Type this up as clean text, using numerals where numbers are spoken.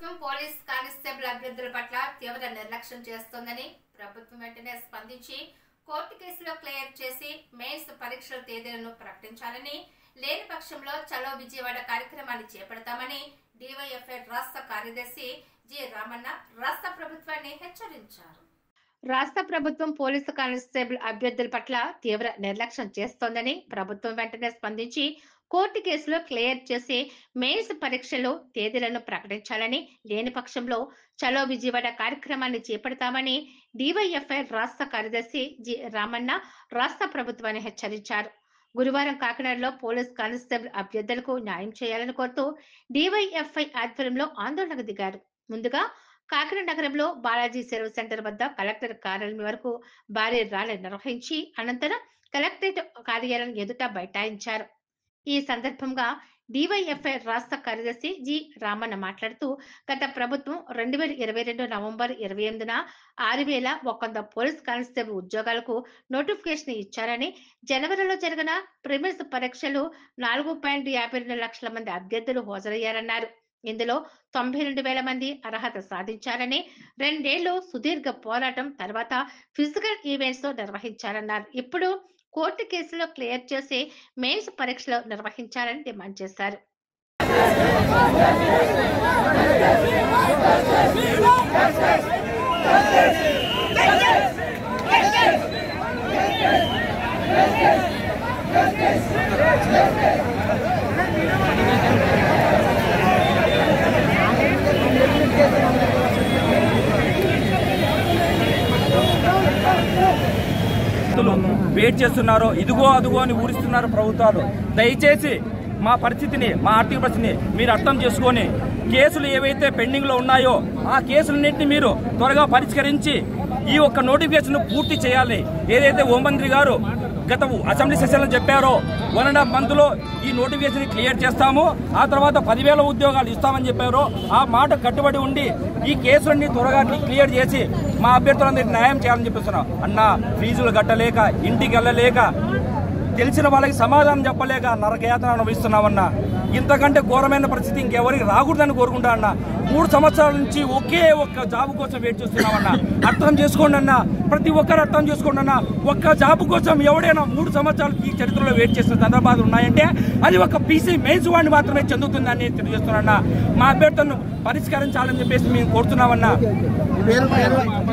ప్రభుత్వం police constable అభ్యర్థుల పట్ల తీవ్ర నిర్లక్ష్యం చేస్తోందని ప్రభుత్వం వెంటనే స్పందించి కోర్టు కేసులో క్లియర్ చేసి మెయిన్స్ పరీక్షల తేదీలను ప్రకటించాలని, లేని పక్షంలో చలో విజయవాడ కార్యక్రమాన్ని చేపడతామని డివైఎఫ్ఐ రాష్ట్ర కార్యదర్శి జి రామన్న రాష్ట్ర ప్రభుత్వాన్ని హెచ్చరించారు. రాష్ట్ర ప్రభుత్వం పోలీసు కానిస్టేబుల్ అభ్యర్థుల పట్ల తీవ్ర నిర్లక్ష్యం చేస్తోందని ప్రభుత్వం వెంటనే స్పందించి కోర్టు కేసులో క్లియర్ చేసి మెయిన్స్ పరీక్షలు తేదీలను ప్రకటించాలని, లేని పక్షంలో చలో విజయవాడ కార్యక్రమాన్ని చేపడతామని డివైఎఫ్ఐ రాష్ట్ర కార్యదర్శి జి రామన్న రాష్ట్ర ప్రభుత్వాన్ని హెచ్చరించారు. గురువారం కాకినాడలో పోలీస్ కానిస్టేబుల్ అభ్యర్థులకు న్యాయం చేయాలని కోరుతూ డివైఎఫ్ఐ ఆధ్వర్యంలో ఆందోళనకు దిగారు. ముందుగా కాకినాడ నగరంలో బాలాజీ సర్వీస్ సెంటర్ వద్ద కలెక్టర్ కార్యాలయం వరకు భారీ ర్యాలీ నిర్వహించి అనంతరం కలెక్టరేట్ కార్యాలయం ఎదుట బైఠాయించారు. ఈ సందర్భంగా డివైఎఫ్ఐ రాష్ట్ర కార్యదర్శి జి రామన్న మాట్లాడుతూ, గత ప్రభుత్వం 2022 నవంబర్ 28న 6,100 పోలీస్ కానిస్టేబుల్ ఉద్యోగాలకు నోటిఫికేషన్ ఇచ్చారని, జనవరిలో జరిగిన ప్రిలిమ్స్ పరీక్షలు 4.52 లక్షల మంది అభ్యర్థులు హాజరయ్యారన్నారు. ఇందులో 92,000 మంది అర్హత సాధించారని, 2 ఏళ్లు సుదీర్ఘ పోరాటం తర్వాత ఫిజికల్ ఈవెంట్స్ నిర్వహించారన్నారు. ఇప్పుడు కోర్టు కేసులో క్లియర్ చేసి మెయిన్స్ పరీక్షలు నిర్వహించాలని డిమాండ్ చేశారు. వెయిట్ చేస్తున్నారో ఇదిగో అదిగో అని ఊరిస్తున్నారు ప్రభుత్వాలు. దయచేసి మా పరిస్థితిని, మా ఆర్థిక పరిస్థితిని మీరు అర్థం చేసుకొని కేసులు ఏవైతే పెండింగ్ లో ఉన్నాయో ఆ కేసులన్నింటినీ మీరు త్వరగా పరిష్కరించి ఈ ఒక్క నోటిఫికేషన్ పూర్తి చేయాలి. ఏదైతే హోంమంత్రి గారు గత అసెంబ్లీ సెషన్ లో చెప్పారో 1.5 month లో ఈ నోటిఫికేషన్ క్లియర్ చేస్తాము, ఆ తర్వాత 10,000 ఉద్యోగాలు ఇస్తామని చెప్పారో ఆ మాట కట్టుబడి ఉండి ఈ కేసులన్నీ త్వరగా క్లియర్ చేసి మా అభ్యర్థులందరికీ న్యాయం చేయాలని చెప్పిస్తున్నాం. అన్న ఫీజులు కట్టలేక, ఇంటికి వెళ్ళలేక, తెలిసిన వాళ్ళకి సమాధానం చెప్పలేక నరకయాతన అనుభవిస్తున్నామన్నా. ఇంతకంటే ఘోరమైన పరిస్థితి ఇంకెవరికి రాకూడదని కోరుకుంటా అన్న. 3 సంవత్సరాల నుంచి ఒకే ఒక్క జాబ్ కోసం వెయిట్ చేస్తున్నామన్నా. అర్థం చేసుకోండి అన్న, ప్రతి ఒక్కరు అర్థం చేసుకోండి అన్న. ఒక్క జాబ్ కోసం ఎవడైనా 3 సంవత్సరాలు ఈ చరిత్రలో వెయిట్ చేసిన సందర్భాలు ఉన్నాయంటే అది ఒక పీసీ మెయిన్స్ వాడిని మాత్రమే చెందుతుందని తెలియజేస్తున్నా. మా అభ్యర్థులను పరిష్కరించాలని చెప్పేసి మేము కోరుతున్నామన్నా.